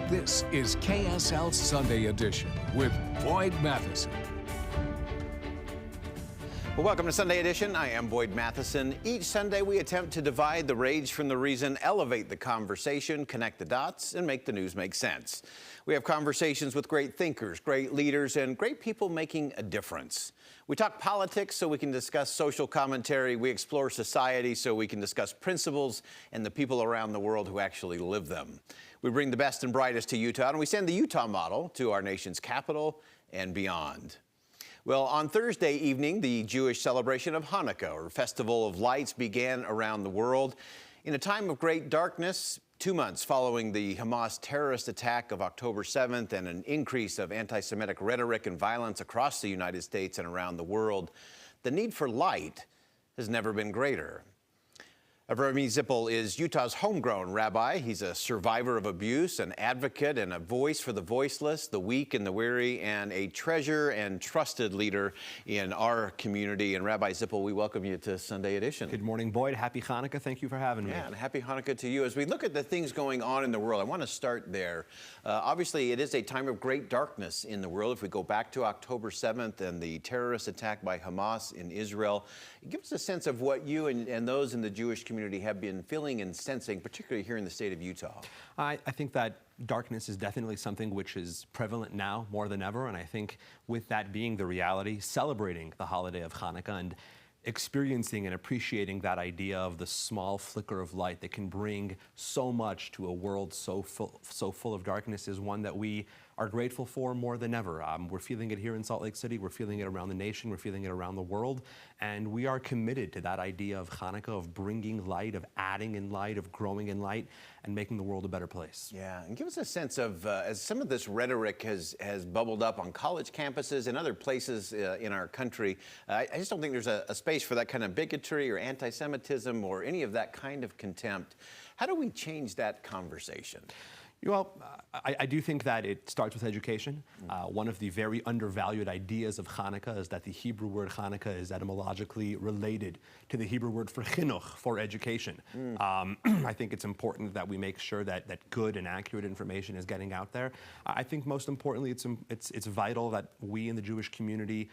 This is KSL Sunday Edition with Boyd Matheson. Well, welcome to Sunday Edition. I am Boyd Matheson. Each Sunday, we attempt to divide the rage from the reason, elevate the conversation, connect the dots, and make the news make sense. We have conversations with great thinkers, great leaders, and great people making a difference. We talk politics so we can discuss social commentary. We explore society so we can discuss principles and the people around the world who actually live them. We bring the best and brightest to Utah, and we send the Utah model to our nation's capital and beyond. Well, on Thursday evening, the Jewish celebration of Hanukkah, or Festival of Lights, began around the world. In a time of great darkness, 2 months following the Hamas terrorist attack of October 7th and an increase of anti-Semitic rhetoric and violence across the United States and around the world, the need for light has never been greater. Avremi Zippel is Utah's homegrown rabbi. He's a survivor of abuse, an advocate and a voice for the voiceless, the weak and the weary, and a treasure and trusted leader in our community. And Rabbi Zippel, we welcome you to Sunday Edition. Good morning, Boyd. Happy Hanukkah. Thank you for having me. Yeah, and happy Hanukkah to you. As we look at the things going on in the world, I want to start there. Obviously, it is a time of great darkness in the world. If we go back to October 7th and the terrorist attack by Hamas in Israel, give us a sense of what you and those in the Jewish community have been feeling and sensing, particularly here in the state of Utah. I think that darkness is definitely something which is prevalent now more than ever. And I think with that being the reality, celebrating the holiday of Hanukkah and experiencing and appreciating that idea of the small flicker of light that can bring so much to a world so full of darkness is one that we are grateful for more than ever. We're feeling it here in Salt Lake City. We're feeling it around the nation. We're feeling it around the world. And we are committed to that idea of Hanukkah, of bringing light, of adding in light, of growing in light, and making the world a better place. Yeah, and give us a sense of, as some of this rhetoric has bubbled up on college campuses and other places in our country, I just don't think there's a space for that kind of bigotry or anti-Semitism or any of that kind of contempt. How do we change that conversation? Well, I do think that it starts with education. One of the very undervalued ideas of Hanukkah is that the Hebrew word Hanukkah is etymologically related to the Hebrew word for chinuch, for education. I think it's important that we make sure that good and accurate information is getting out there. I think most importantly, it's vital that we in the Jewish community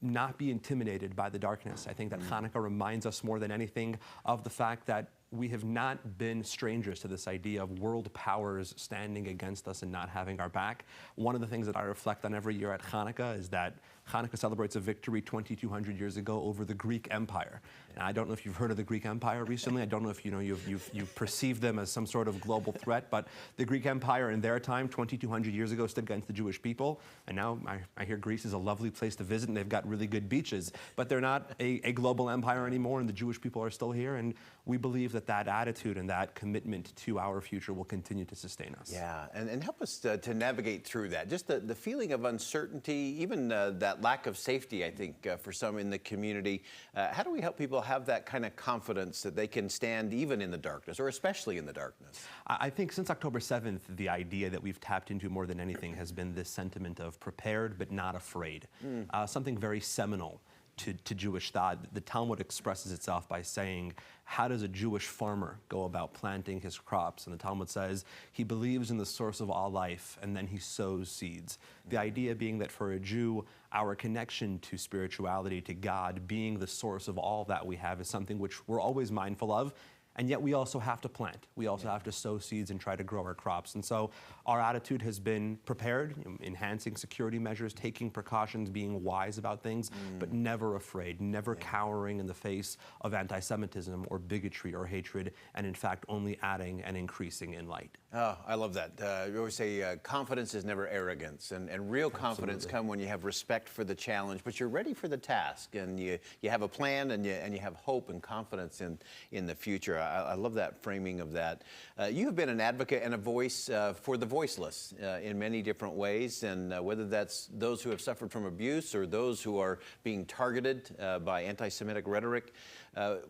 not be intimidated by the darkness. I think that Hanukkah reminds us more than anything of the fact that we have not been strangers to this idea of world powers standing against us and not having our back. One of the things that I reflect on every year at Hanukkah is that Hanukkah celebrates a victory 2,200 years ago over the Greek Empire. And I don't know if you've heard of the Greek Empire recently. I don't know if you've perceived them as some sort of global threat, but the Greek Empire in their time, 2,200 years ago, stood against the Jewish people. And now I hear Greece is a lovely place to visit and they've got really good beaches, but they're not a global empire anymore, and the Jewish people are still here. And we believe that attitude and that commitment to our future will continue to sustain us. Yeah, and help us to navigate through that. Just the feeling of uncertainty, even that lack of safety, I think, for some in the community. How do we help people have that kind of confidence that they can stand even in the darkness, or especially in the darkness? I think since October 7th, the idea that we've tapped into more than anything has been this sentiment of prepared but not afraid. Something very seminal to Jewish thought. The Talmud expresses itself by saying, how does a Jewish farmer go about planting his crops? And the Talmud says, he believes in the source of all life, and then he sows seeds. The idea being that for a Jew, our connection to spirituality, to God, being the source of all that we have, is something which we're always mindful of. And yet we also have to plant. We also have to sow seeds and try to grow our crops. And so our attitude has been prepared, enhancing security measures, taking precautions, being wise about things, but never afraid, never cowering in the face of anti-Semitism or bigotry or hatred, and in fact only adding and increasing in light. Oh, I love that. You always say confidence is never arrogance, and real confidence comes when you have respect for the challenge, but you're ready for the task, and you have a plan, and you have hope and confidence in the future. I love that framing of that. You have been an advocate and a voice for the voiceless in many different ways, and whether that's those who have suffered from abuse or those who are being targeted by anti-Semitic rhetoric.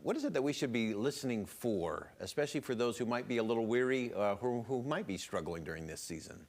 What is it that we should be listening for, especially for those who might be a little weary, who might be struggling during this season?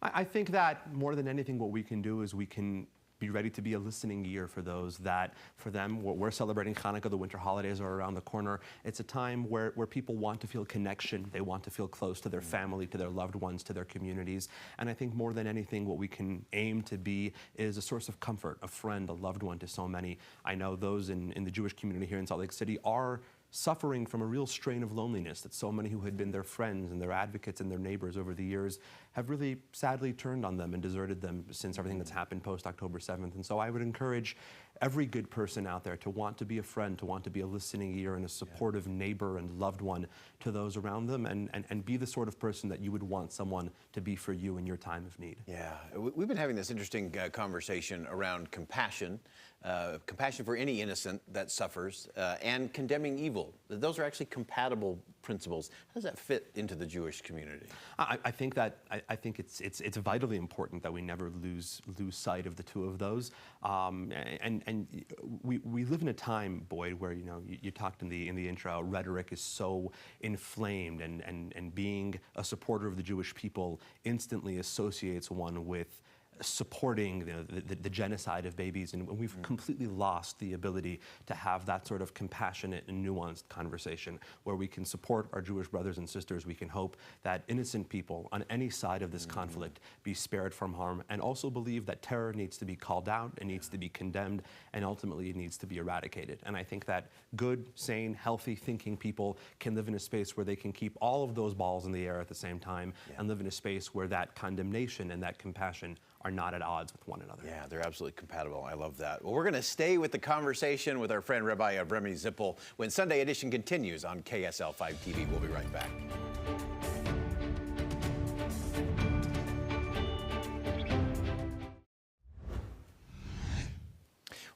I think that more than anything, what we can do is we can be ready to be a listening ear for those that, for them, we're celebrating Hanukkah, the winter holidays are around the corner. It's a time where people want to feel connection, they want to feel close to their family, to their loved ones, to their communities. And I think more than anything, what we can aim to be is a source of comfort, a friend, a loved one to so many. I know those in the Jewish community here in Salt Lake City are suffering from a real strain of loneliness that so many who had been their friends and their advocates and their neighbors over the years have really sadly turned on them and deserted them since everything that's happened post-October 7th. And so I would encourage every good person out there to want to be a friend, to want to be a listening ear and a supportive neighbor and loved one to those around them, and be the sort of person that you would want someone to be for you in your time of need. Yeah, we've been having this interesting conversation around compassion, compassion for any innocent that suffers, and condemning evil. Those are actually compatible principles. How does that fit into the Jewish community? I think it's vitally important that we never lose sight of the two of those. And we live in a time, Boyd, where you talked in the intro, rhetoric is so inflamed, and being a supporter of the Jewish people instantly associates one with supporting the genocide of babies, and we've completely lost the ability to have that sort of compassionate and nuanced conversation where we can support our Jewish brothers and sisters. We can hope that innocent people on any side of this conflict be spared from harm, and also believe that terror needs to be called out, it needs to be condemned, and ultimately it needs to be eradicated. And I think that good, sane, healthy thinking people can live in a space where they can keep all of those balls in the air at the same time, and live in a space where that condemnation and that compassion are not at odds with one another. Yeah, they're absolutely compatible. I love that. Well, we're going to stay with the conversation with our friend Rabbi Avremi Zippel when Sunday Edition continues on KSL 5 TV. We'll be right back.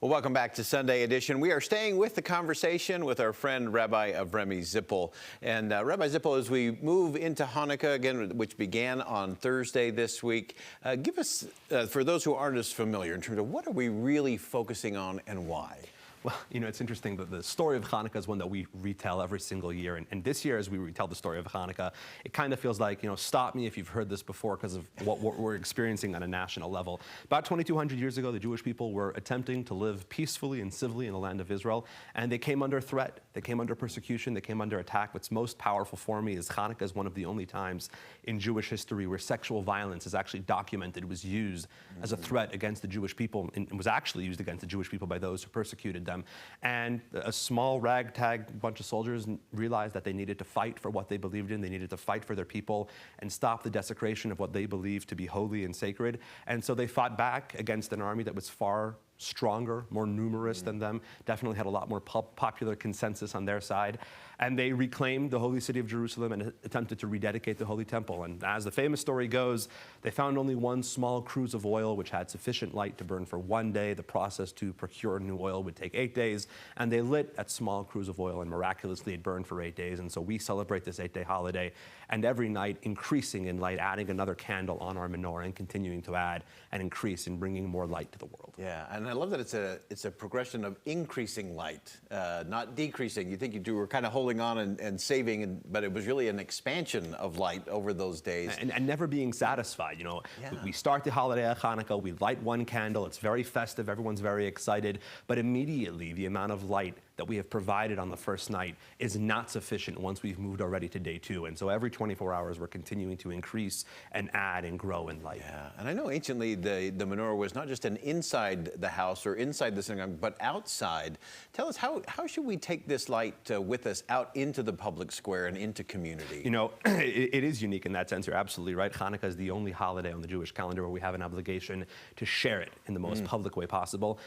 Well, welcome back to Sunday Edition. We are staying with the conversation with our friend Rabbi Avremi Zippel. And Rabbi Zippel, as we move into Hanukkah again, which began on Thursday this week, give us, for those who aren't as familiar, in terms of what are we really focusing on and why? Well, it's interesting that the story of Hanukkah is one that we retell every single year. And this year, as we retell the story of Hanukkah, it kind of feels like, stop me if you've heard this before because of what we're experiencing on a national level. About 2,200 years ago, the Jewish people were attempting to live peacefully and civilly in the land of Israel, and they came under threat. They came under persecution. They came under attack. What's most powerful for me is Hanukkah is one of the only times in Jewish history where sexual violence is actually documented, was used as a threat against the Jewish people, and was actually used against the Jewish people by those who persecuted them. And a small ragtag bunch of soldiers realized that they needed to fight for what they believed in. They needed to fight for their people and stop the desecration of what they believed to be holy and sacred. And so they fought back against an army that was far stronger, more numerous than them, definitely had a lot more popular consensus on their side. And they reclaimed the holy city of Jerusalem and attempted to rededicate the Holy Temple. And as the famous story goes, they found only one small cruse of oil which had sufficient light to burn for one day. The process to procure new oil would take 8 days. And they lit that small cruse of oil, and miraculously it burned for 8 days. And so we celebrate this 8-day holiday, and every night increasing in light, adding another candle on our menorah and continuing to add and increase and bringing more light to the world. Yeah, and I love that it's a progression of increasing light, not decreasing. You think you were kind of holding on and saving, but it was really an expansion of light over those days. And never being satisfied. We start the holiday of Hanukkah, we light one candle, it's very festive, everyone's very excited, but immediately the amount of light that we have provided on the first night is not sufficient once we've moved already to day 2. And so every 24 hours, we're continuing to increase and add and grow in light. Yeah, and I know anciently the menorah was not just an inside the house or inside the synagogue, but outside. Tell us, how should we take this light with us out into the public square and into community? It is unique in that sense. You're absolutely right. Hanukkah is the only holiday on the Jewish calendar where we have an obligation to share it in the most public way possible.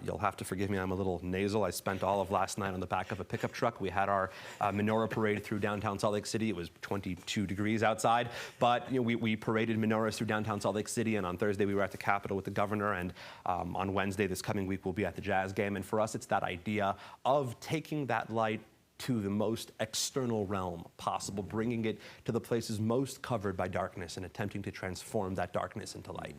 You'll have to forgive me, I'm a little nasal. I spent all of last night on the back of a pickup truck. We had our menorah parade through downtown Salt Lake City. It was 22 degrees outside, but we paraded menorahs through downtown Salt Lake City, and on Thursday we were at the Capitol with the governor, and on Wednesday this coming week we'll be at the Jazz game. And for us, it's that idea of taking that light to the most external realm possible, bringing it to the places most covered by darkness and attempting to transform that darkness into light.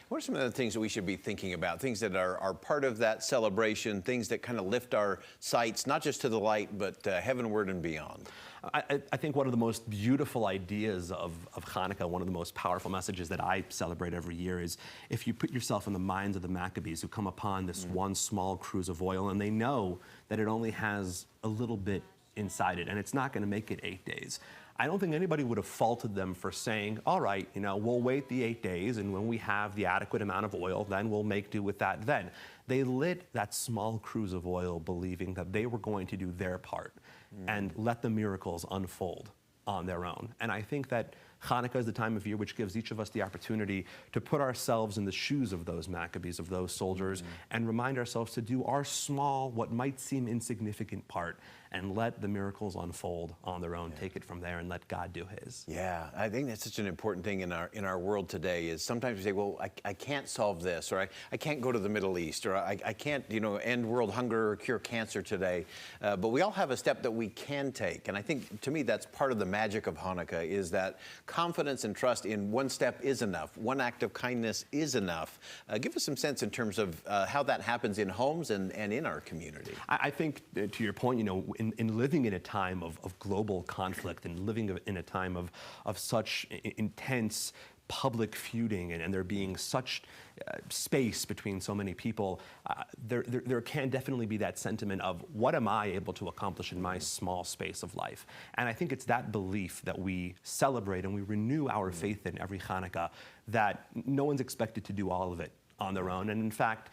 What are some of the things that we should be thinking about, things that are part of that celebration, things that kind of lift our sights, not just to the light, but heavenward and beyond? I think one of the most beautiful ideas of Hanukkah, one of the most powerful messages that I celebrate every year is if you put yourself in the minds of the Maccabees who come upon this one small cruse of oil and they know that it only has a little bit inside it and it's not going to make it 8 days. I don't think anybody would have faulted them for saying, all right, we'll wait the 8 days and when we have the adequate amount of oil, then we'll make do with that then. They lit that small cruse of oil believing that they were going to do their part and let the miracles unfold on their own. And I think that Hanukkah is the time of year which gives each of us the opportunity to put ourselves in the shoes of those Maccabees, of those soldiers, and remind ourselves to do our small, what might seem insignificant part, and let the miracles unfold on their own. Take it from there and let God do his. Yeah, I think that's such an important thing in our world today is sometimes we say, well, I can't solve this, or I can't go to the Middle East, or I can't, end world hunger or cure cancer today. But we all have a step that we can take. And I think, to me, that's part of the magic of Hanukkah is that confidence and trust in one step is enough. One act of kindness is enough. Give us some sense in terms of how that happens in homes and in our community. I think, to your point, in living in a time of global conflict and living in a time of such intense public feuding and there being such space between so many people, there can definitely be that sentiment of what am I able to accomplish in my small space of life? And I think it's that belief that we celebrate and we renew our faith in every Hanukkah, that no one's expected to do all of it on their own. And in fact,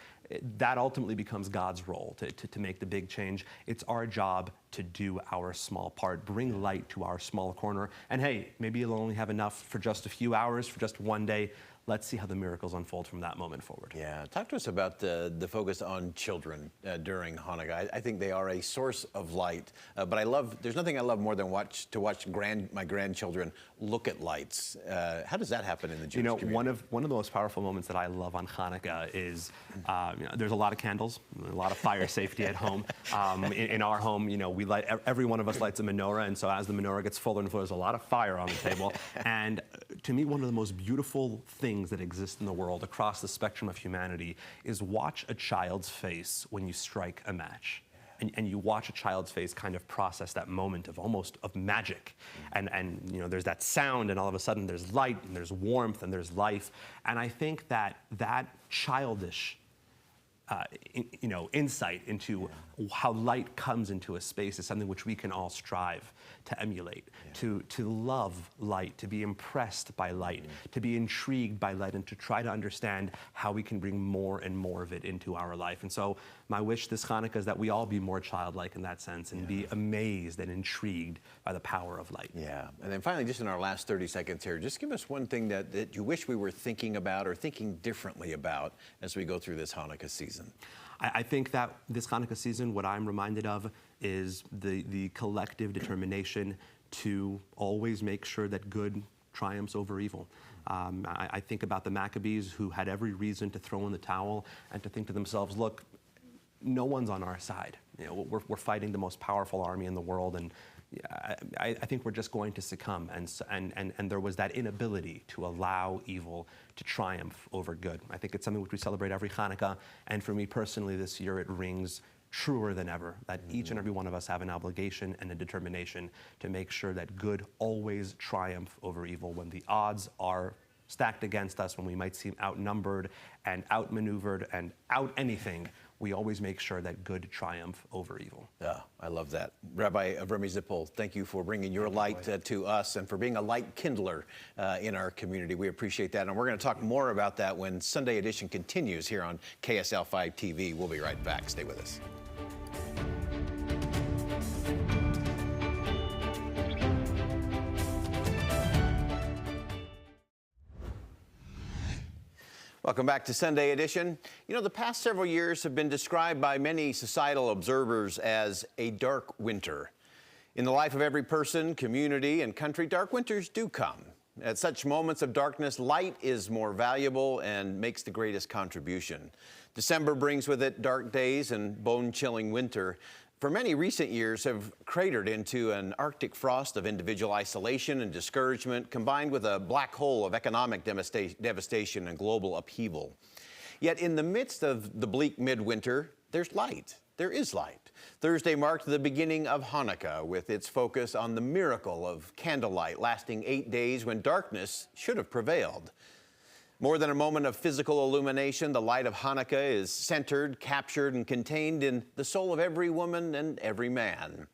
that ultimately becomes God's role to make the big change. It's our job to do our small part, bring light to our small corner. And hey, maybe you'll only have enough for just a few hours, for just one day. Let's see how the miracles unfold from that moment forward. Yeah, talk to us about the focus on children during Hanukkah. I think they are a source of light, but there's nothing I love more than to watch my grandchildren look at lights. How does that happen in the Jewish community? One of the most powerful moments that I love on Hanukkah is there's a lot of candles, a lot of fire safety at home. In our home, we light, every one of us lights a menorah, and so as the menorah gets fuller and fuller, there's a lot of fire on the table. And to me, one of the most beautiful things that exist in the world across the spectrum of humanity is watch a child's face when you strike a match. And you watch a child's face kind of process that moment of magic. And there's that sound, and all of a sudden there's light, and there's warmth, and there's life. And I think that childish insight into how light comes into a space is something which we can all strive to emulate, to love light, to be impressed by light, to be intrigued by light, and to try to understand how we can bring more and more of it into our life. And so my wish this Hanukkah is that we all be more childlike in that sense and be amazed and intrigued by the power of light. Yeah, and then finally, just in our last 30 seconds here, just give us one thing that you wish we were thinking about or thinking differently about as we go through this Hanukkah season. I think that this Hanukkah season, what I'm reminded of is the collective determination to always make sure that good triumphs over evil. I think about the Maccabees who had every reason to throw in the towel and to think to themselves, look, no one's on our side. We're fighting the most powerful army in the world, and I think we're just going to succumb. And there was that inability to allow evil to triumph over good. I think it's something which we celebrate every Hanukkah, and for me personally this year it rings truer than ever, that each and every one of us have an obligation and a determination to make sure that good always triumph over evil when the odds are stacked against us, when we might seem outnumbered and outmaneuvered and out anything. We always make sure that good triumph over evil. Yeah, I love that. Rabbi Avremi Zippel, thank you for bringing your light to us and for being a light kindler in our community. We appreciate that. And we're going to talk more about that when Sunday Edition continues here on KSL 5 TV. We'll be right back. Stay with us. Welcome back to Sunday Edition. The past several years have been described by many societal observers as a dark winter. In the life of every person, community, and country, dark winters do come. At such moments of darkness, light is more valuable and makes the greatest contribution. December brings with it dark days and bone-chilling winter. for many, recent years have cratered into an Arctic frost of individual isolation and discouragement, combined with a black hole of economic devastation and global upheaval. Yet in the midst of the bleak midwinter, there's light. There is light. Thursday marked the beginning of Hanukkah, with its focus on the miracle of candlelight lasting 8 days when darkness should have prevailed. More than a moment of physical illumination, the light of Hanukkah is centered, captured, and contained in the soul of every woman and every man.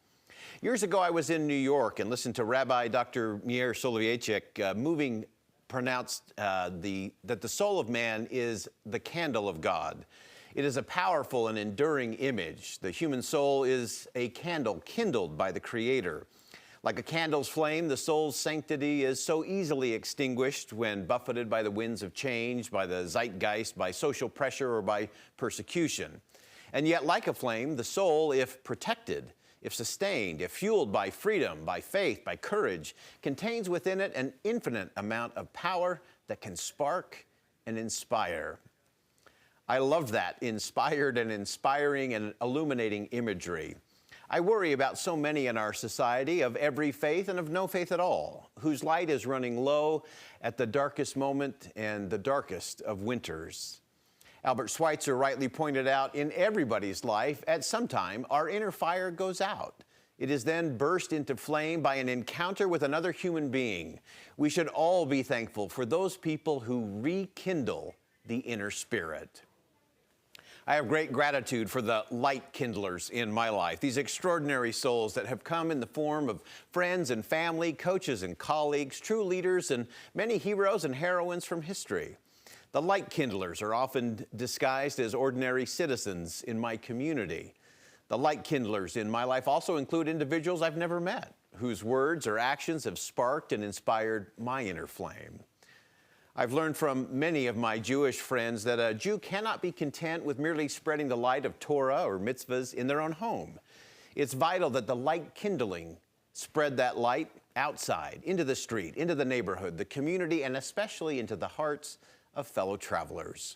Years ago, I was in New York and listened to Rabbi Dr. Meir Soloveichik moving pronounced that the soul of man is the candle of God. It is a powerful and enduring image. The human soul is a candle kindled by the Creator. Like a candle's flame, the soul's sanctity is so easily extinguished when buffeted by the winds of change, by the zeitgeist, by social pressure, or by persecution. And yet, like a flame, the soul, if protected, if sustained, if fueled by freedom, by faith, by courage, contains within it an infinite amount of power that can spark and inspire. I love that inspired and inspiring and illuminating imagery. I worry about so many in our society of every faith and of no faith at all, whose light is running low at the darkest moment and the darkest of winters. Albert Schweitzer rightly pointed out, in everybody's life, at some time, our inner fire goes out. It is then burst into flame by an encounter with another human being. We should all be thankful for those people who rekindle the inner spirit. I have great gratitude for the light kindlers in my life, these extraordinary souls that have come in the form of friends and family, coaches and colleagues, true leaders, and many heroes and heroines from history. The light kindlers are often disguised as ordinary citizens in my community. The light kindlers in my life also include individuals I've never met, whose words or actions have sparked and inspired my inner flame. I've learned from many of my Jewish friends that a Jew cannot be content with merely spreading the light of Torah or mitzvahs in their own home. It's vital that the light kindling spread that light outside, into the street, into the neighborhood, the community, and especially into the hearts of fellow travelers.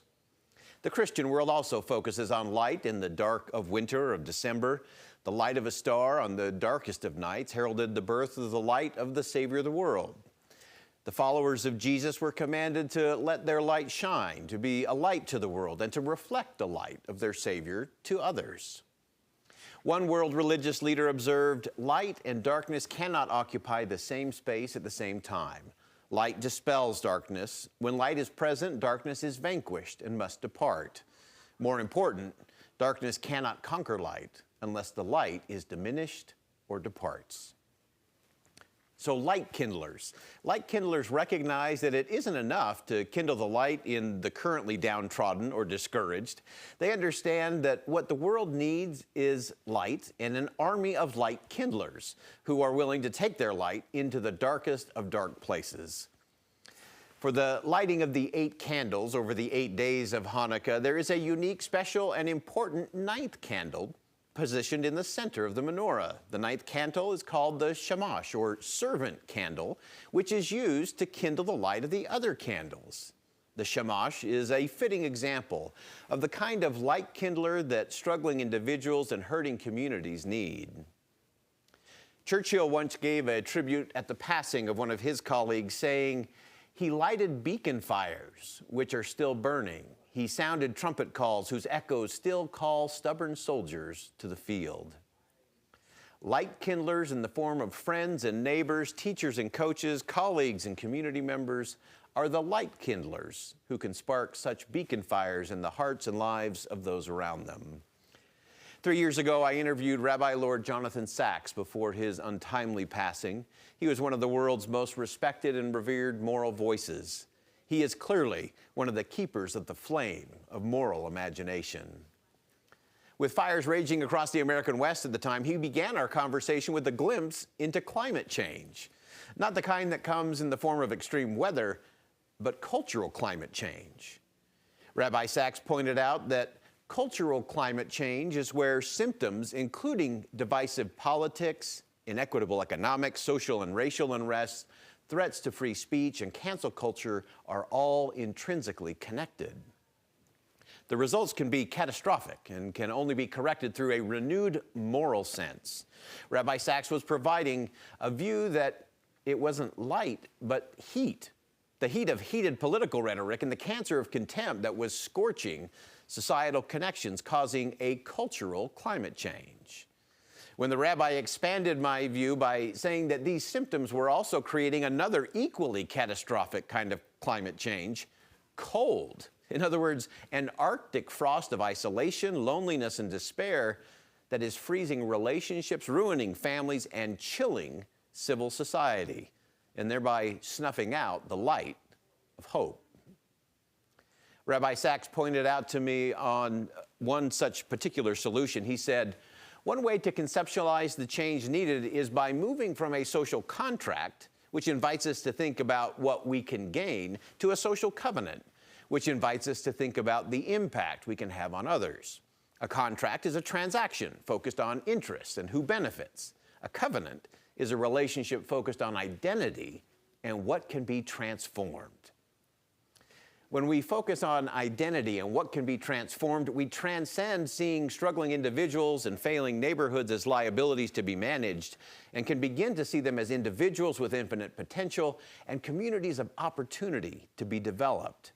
The Christian world also focuses on light in the dark of winter, of December. The light of a star on the darkest of nights heralded the birth of the light of the Savior of the world. The followers of Jesus were commanded to let their light shine, to be a light to the world, and to reflect the light of their Savior to others. One world religious leader observed, "Light and darkness cannot occupy the same space at the same time. Light dispels darkness. When light is present, darkness is vanquished and must depart. More important, darkness cannot conquer light unless the light is diminished or departs." So light kindlers recognize that it isn't enough to kindle the light in the currently downtrodden or discouraged. They understand that what the world needs is light and an army of light kindlers who are willing to take their light into the darkest of dark places. For the lighting of the 8 candles over the 8 days of Hanukkah, there is a unique, special, and important 9th candle positioned in the center of the menorah. The 9th candle is called the shamash, or servant candle, which is used to kindle the light of the other candles. The shamash is a fitting example of the kind of light kindler that struggling individuals and hurting communities need. Churchill once gave a tribute at the passing of one of his colleagues, saying, "He lighted beacon fires, which are still burning. He sounded trumpet calls whose echoes still call stubborn soldiers to the field." Light kindlers in the form of friends and neighbors, teachers and coaches, colleagues and community members are the light kindlers who can spark such beacon fires in the hearts and lives of those around them. 3 years ago, I interviewed Rabbi Lord Jonathan Sacks before his untimely passing. He was one of the world's most respected and revered moral voices. He is clearly one of the keepers of the flame of moral imagination. With fires raging across the American West at the time, he began our conversation with a glimpse into climate change. Not the kind that comes in the form of extreme weather, but cultural climate change. Rabbi Sacks pointed out that cultural climate change is where symptoms, including divisive politics, inequitable economics, social and racial unrest, threats to free speech, and cancel culture are all intrinsically connected. The results can be catastrophic and can only be corrected through a renewed moral sense. Rabbi Sachs was providing a view that it wasn't light, but heat. The heat of heated political rhetoric and the cancer of contempt that was scorching societal connections, causing a cultural climate change. When the rabbi expanded my view by saying that these symptoms were also creating another equally catastrophic kind of climate change, cold. In other words, an Arctic frost of isolation, loneliness, and despair that is freezing relationships, ruining families, and chilling civil society, and thereby snuffing out the light of hope. Rabbi Sachs pointed out to me on one such particular solution. He said, one way to conceptualize the change needed is by moving from a social contract, which invites us to think about what we can gain, to a social covenant, which invites us to think about the impact we can have on others. A contract is a transaction focused on interests and who benefits. A covenant is a relationship focused on identity and what can be transformed. When we focus on identity and what can be transformed, we transcend seeing struggling individuals and failing neighborhoods as liabilities to be managed and can begin to see them as individuals with infinite potential and communities of opportunity to be developed.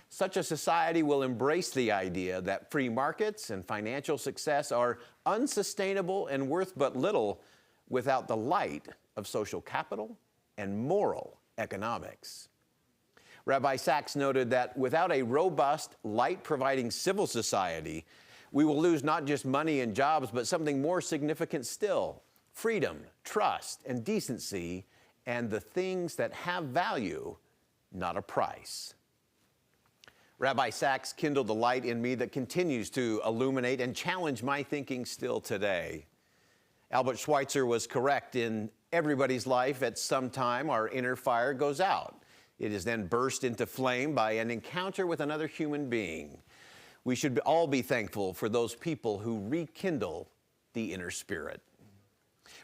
Such a society will embrace the idea that free markets and financial success are unsustainable and worth but little without the light of social capital and moral economics. Rabbi Sachs noted that without a robust, light-providing civil society, we will lose not just money and jobs, but something more significant still: freedom, trust, and decency, and the things that have value, not a price. Rabbi Sachs kindled the light in me that continues to illuminate and challenge my thinking still today. Albert Schweitzer was correct. In everybody's life, at some time, our inner fire goes out. It is then burst into flame by an encounter with another human being. We should all be thankful for those people who rekindle the inner spirit.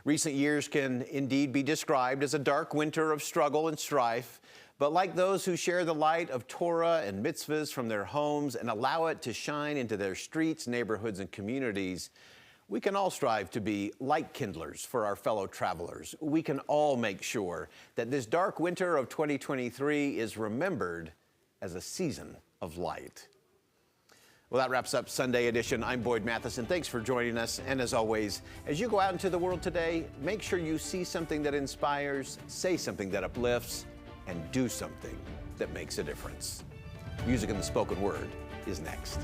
Recent years can indeed be described as a dark winter of struggle and strife, but like those who share the light of Torah and mitzvahs from their homes and allow it to shine into their streets, neighborhoods, and communities, we can all strive to be light kindlers for our fellow travelers. We can all make sure that this dark winter of 2023 is remembered as a season of light. Well, that wraps up Sunday edition. I'm Boyd Matheson. Thanks for joining us. And as always, as you go out into the world today, make sure you see something that inspires, say something that uplifts, and do something that makes a difference. Music and the spoken word is next.